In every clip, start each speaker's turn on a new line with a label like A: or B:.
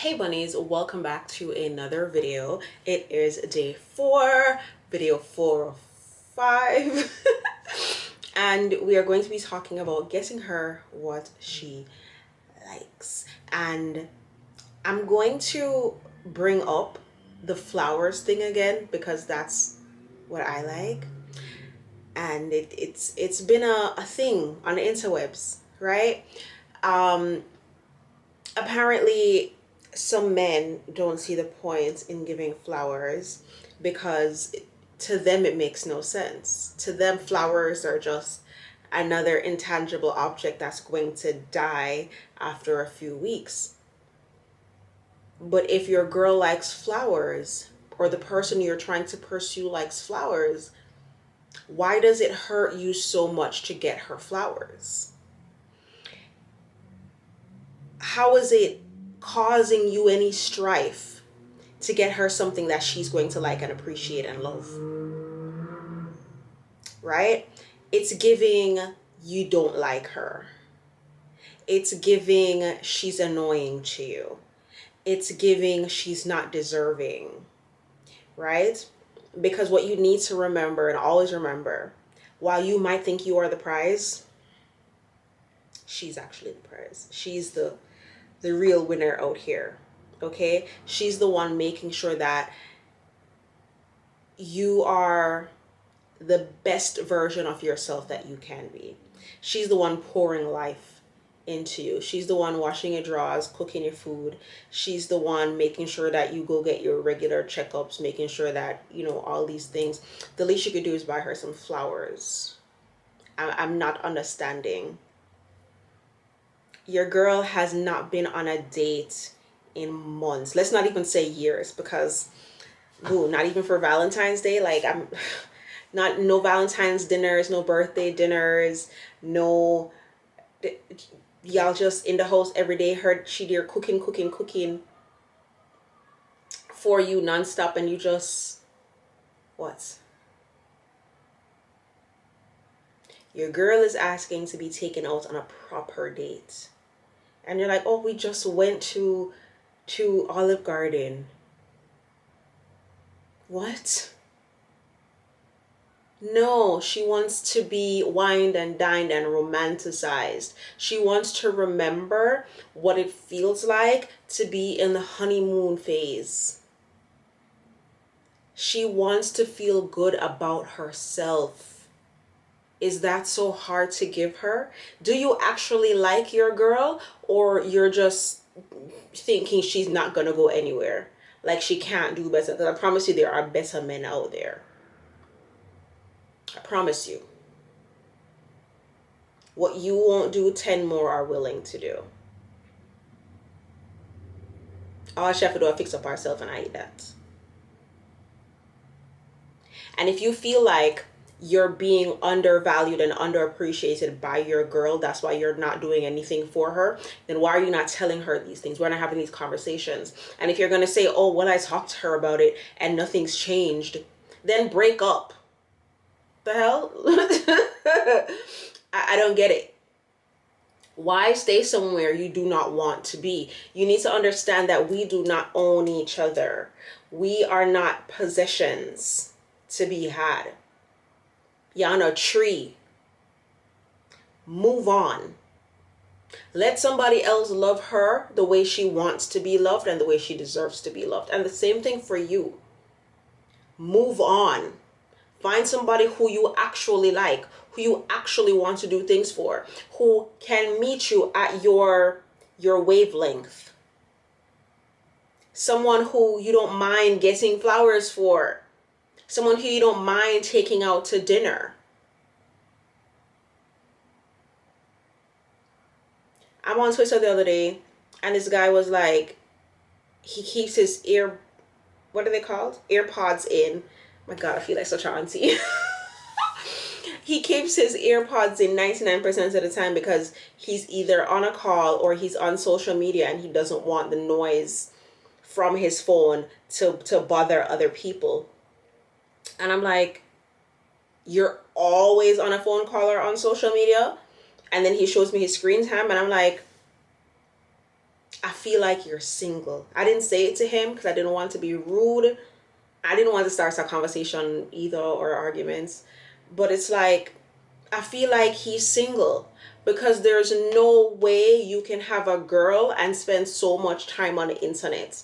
A: Hey bunnies, welcome back to another video. It is day 4, video 4 of 5. And we are going to be talking about getting her what she likes. And I'm going to bring up the flowers thing again because that's what I like. And it's been a thing on the interwebs, right? Um Apparently some men don't see the point in giving flowers because to them it makes no sense. To them, flowers are just another intangible object that's going to die after a few weeks. But if your girl likes flowers, or the person you're trying to pursue likes flowers, why does it hurt you so much to get her flowers? How is it causing you any strife to get her something that she's going to like and appreciate and love? Right? It's giving you don't like her. It's giving she's annoying to you. It's giving she's not deserving. Right? Because what you need to remember and always remember, while you might think you are the prize, she's actually the prize. She's the real winner out here. Okay? She's the one making sure that you are the best version of yourself that you can be. She's the one pouring life into you. She's the one washing your drawers, cooking your food. She's the one making sure that you go get your regular checkups, making sure that, all these things. The least you could do is buy her some flowers. I'm not understanding. Your girl has not been on a date in months. Let's not even say years, because not even for Valentine's Day. Like, I'm not, no Valentine's dinners, no birthday dinners, no, y'all just in the house every day. She there cooking for you nonstop, and you just, what? Your girl is asking to be taken out on a proper date, and you're like, oh, we just went to Olive Garden. What? No, she wants to be wined and dined and romanticized. She wants to remember what it feels like to be in the honeymoon phase. She wants to feel good about herself. Is that so hard to give her? Do you actually like your girl, or you're just thinking she's not gonna go anywhere? Like she can't do better? Because I promise you there are better men out there. I promise you. What you won't do, 10 more are willing to do. All she have to do is fix up herself, and I eat that. And if you feel like you're being undervalued and underappreciated by your girl, that's why you're not doing anything for her, then why are you not telling her these things? Why not having these conversations? And if you're going to say, oh, well, I talked to her about it and nothing's changed, then break up. The hell? I don't get it. Why stay somewhere you do not want to be? You need to understand that we do not own each other. We are not possessions to be had. You're on a tree. Move on. Let somebody else love her the way she wants to be loved and the way she deserves to be loved. And the same thing for you. Move on. Find somebody who you actually like, who you actually want to do things for, who can meet you at your wavelength. Someone who you don't mind getting flowers for. Someone who you don't mind taking out to dinner. I'm on Twitter the other day, and this guy was like, he keeps his what are they called? AirPods in. My God, I feel like such an auntie. He keeps his AirPods in 99% of the time because he's either on a call or he's on social media, and he doesn't want the noise from his phone to bother other people. And I'm like, you're always on a phone call or on social media? And then he shows me his screen time, and I'm like, I feel like you're single. I didn't say it to him because I didn't want to be rude. I didn't want to start a conversation either or arguments. But it's like, I feel like he's single because there's no way you can have a girl and spend so much time on the internet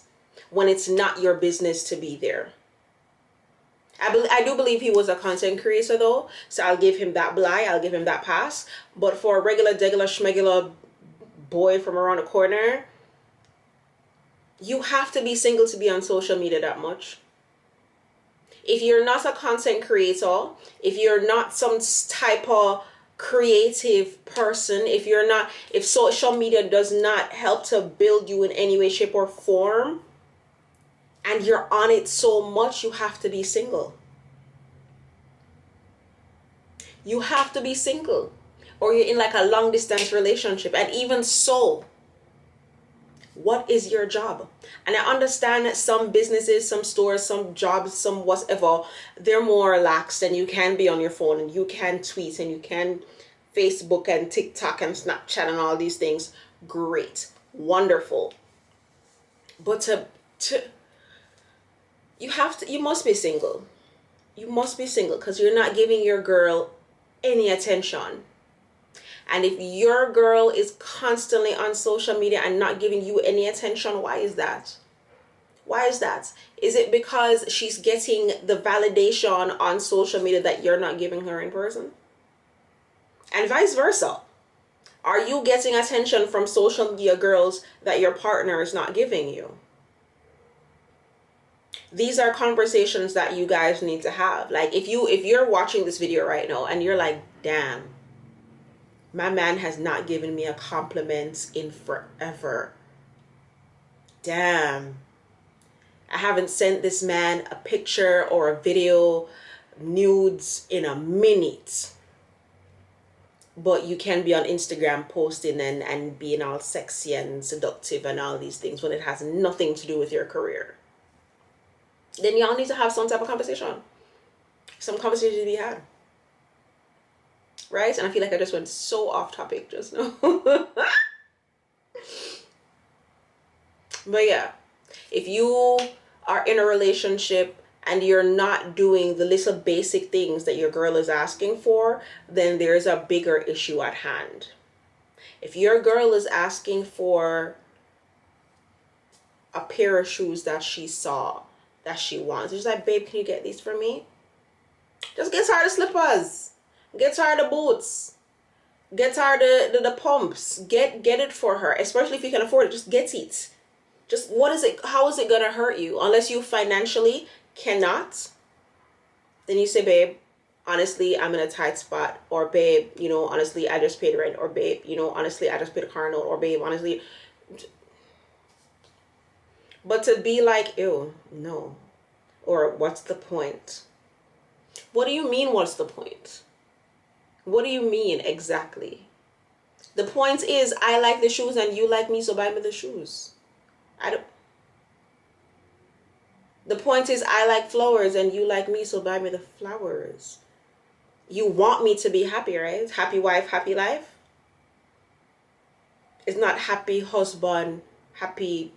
A: when it's not your business to be there. I do believe he was a content creator though, so I'll give him that I'll give him that pass. But for a regular, degular, schmegular boy from around the corner, you have to be single to be on social media that much. If you're not a content creator, if you're not some type of creative person, if social media does not help to build you in any way, shape, or form, and you're on it so much, you have to be single. You have to be single. Or you're in like a long distance relationship. And even so, what is your job? And I understand that some businesses, some stores, some jobs, some whatever, they're more relaxed and you can be on your phone and you can tweet and you can Facebook and TikTok and Snapchat and all these things. Great. Wonderful. But you must be single. You must be single because you're not giving your girl any attention. And if your girl is constantly on social media and not giving you any attention, why is that? Why is that? Is it because she's getting the validation on social media that you're not giving her in person? And vice versa. Are you getting attention from social media girls that your partner is not giving you? These are conversations that you guys need to have. Like if you're watching this video right now and you're like, damn, my man has not given me a compliment in forever. Damn. I haven't sent this man a picture or a video, nudes in a minute. But you can be on Instagram posting and being all sexy and seductive and all these things when it has nothing to do with your career. Then y'all need to have some type of conversation. Some conversation to be had. Right? And I feel like I just went so off topic just now. But yeah, if you are in a relationship and you're not doing the little basic things that your girl is asking for, then there's a bigger issue at hand. If your girl is asking for a pair of shoes that she saw, that she wants, she's like, babe, can you get these for me? Just get her the slippers. Get her the boots. Get her the pumps. Get it for her. Especially if you can afford it. Just get it. Just how is it gonna hurt you? Unless you financially cannot, then you say, babe, honestly, I'm in a tight spot. Or babe, honestly, I just paid rent. Or babe, honestly, I just paid a car note. Or babe, honestly. But to be like, ew, no. Or what's the point? What do you mean, what's the point? What do you mean exactly? The point is, I like the shoes and you like me, so buy me the shoes. The point is, I like flowers and you like me, so buy me the flowers. You want me to be happy, right? Happy wife, happy life. It's not happy husband, happy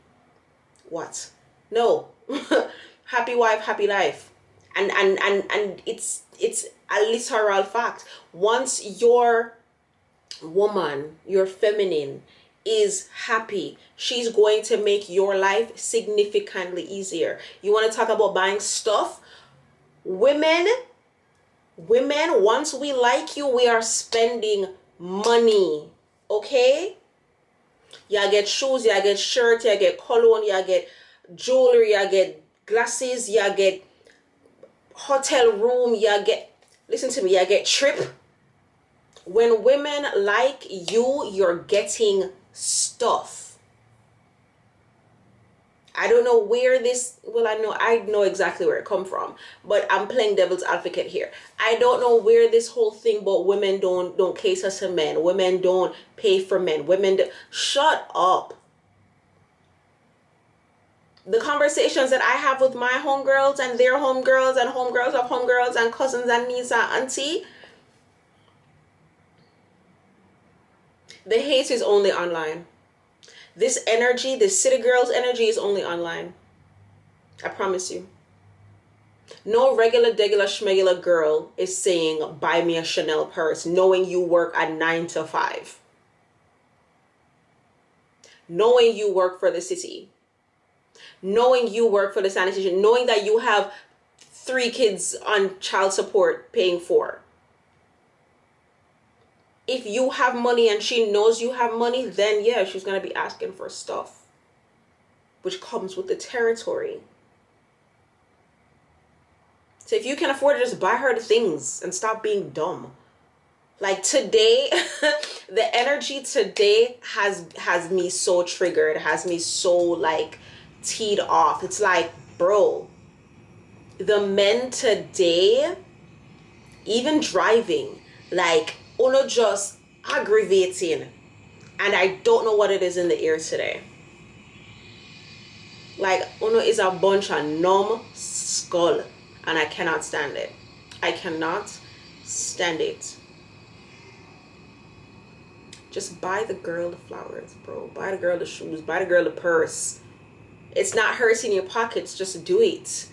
A: what? No. Happy wife, happy life. And it's a literal fact. Once your woman, your feminine, is happy, she's going to make your life significantly easier. You want to talk about buying stuff? Women, once we like you, we are spending money. Okay? You get shoes, you get shirts, you get cologne, you get jewelry, you get glasses, you get hotel room, listen to me, you get trip. When women like you, you're getting stuff. I don't know where I know exactly where it come from, but I'm playing devil's advocate here. I don't know where this whole thing about women don't cater to men, women don't pay for men, shut up. The conversations that I have with my homegirls and their homegirls and homegirls of homegirls and cousins and niece and auntie, the hate is only online. This energy, this city girl's energy, is only online. I promise you. No regular, degular, schmegular girl is saying, buy me a Chanel purse, knowing you work at 9 to 5. Knowing you work for the city. Knowing you work for the sanitation. Knowing that you have 3 kids on child support paying for. If you have money and she knows you have money, then yeah, she's going to be asking for stuff. Which comes with the territory. So if you can afford to just buy her the things and stop being dumb. Like today, the energy today has me so triggered, has me so like teed off. It's like, bro, the men today, even driving, like, uno just aggravating. And I don't know what it is in the air today. Like, uno is a bunch of numb skull. And I cannot stand it. I cannot stand it. Just buy the girl the flowers, bro. Buy the girl the shoes. Buy the girl the purse. It's not hurting your pockets. Just do it.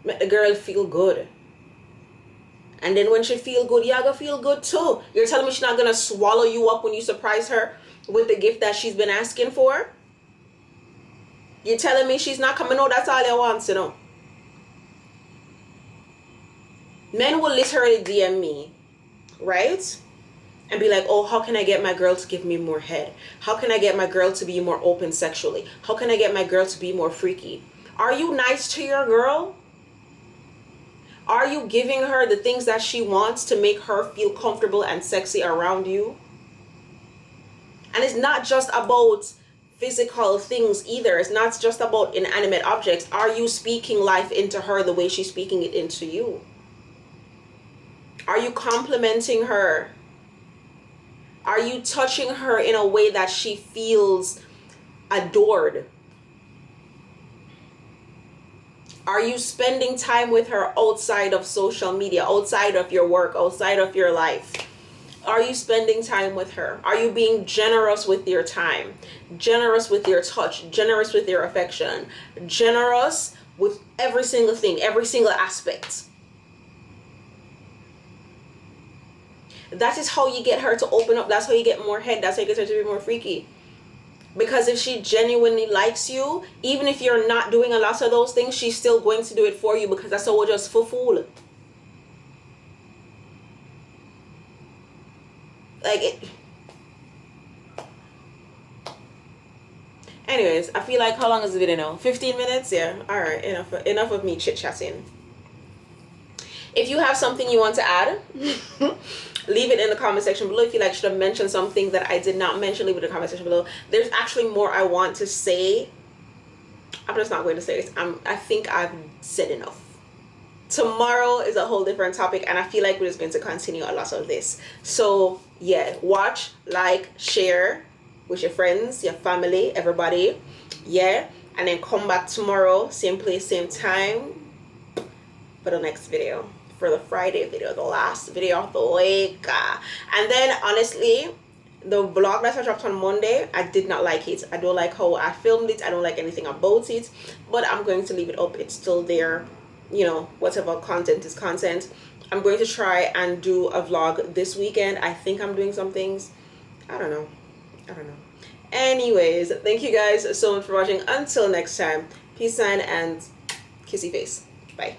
A: Make the girl feel good. And then when she feel good, you're gonna feel good too. You're telling me she's not gonna swallow you up when you surprise her with the gift that she's been asking for? You're telling me she's not coming? No, that's all I want, you know. Men will literally DM me, right? And be like, oh, how can I get my girl to give me more head? How can I get my girl to be more open sexually? How can I get my girl to be more freaky? Are you nice to your girl? Are you giving her the things that she wants to make her feel comfortable and sexy around you? And it's not just about physical things either. It's not just about inanimate objects. Are you speaking life into her the way she's speaking it into you? Are you complimenting her? Are you touching her in a way that she feels adored? Are you spending time with her outside of social media, outside of your work, outside of your life? Are you spending time with her? Are you being generous with your time, generous with your touch, generous with your affection, generous with every single thing, every single aspect? That is how you get her to open up. That's how you get more head. That's how you get her to be more freaky. Because if she genuinely likes you, even if you're not doing a lot of those things, she's still going to do it for you, because that's how we're just fool. Like it. Anyways, I feel like, how long is the video now? 15 minutes? Yeah. All right. Enough of me chit-chatting. If you have something you want to add, leave it in the comment section below. If you like should have mentioned something that I did not mention, leave it in the comment section below. There's actually more I want to say. I'm just not going to say it. I think I've said enough. Tomorrow is a whole different topic, and I feel like we're just going to continue a lot of this. So yeah, watch, like, share with your friends, your family, everybody. Yeah, and then come back tomorrow, same place, same time, for the next video. For the Friday video, the last video of the week. And then honestly, the vlog that I dropped on Monday, I did not like it. I don't like how I filmed it. I don't like anything about it, but I'm going to leave it up. It's still there, you know. Whatever content is content. I'm going to try and do a vlog this weekend. I think I'm doing some things. I don't know. Anyways, thank you guys so much for watching. Until next time, peace sign and kissy face. Bye.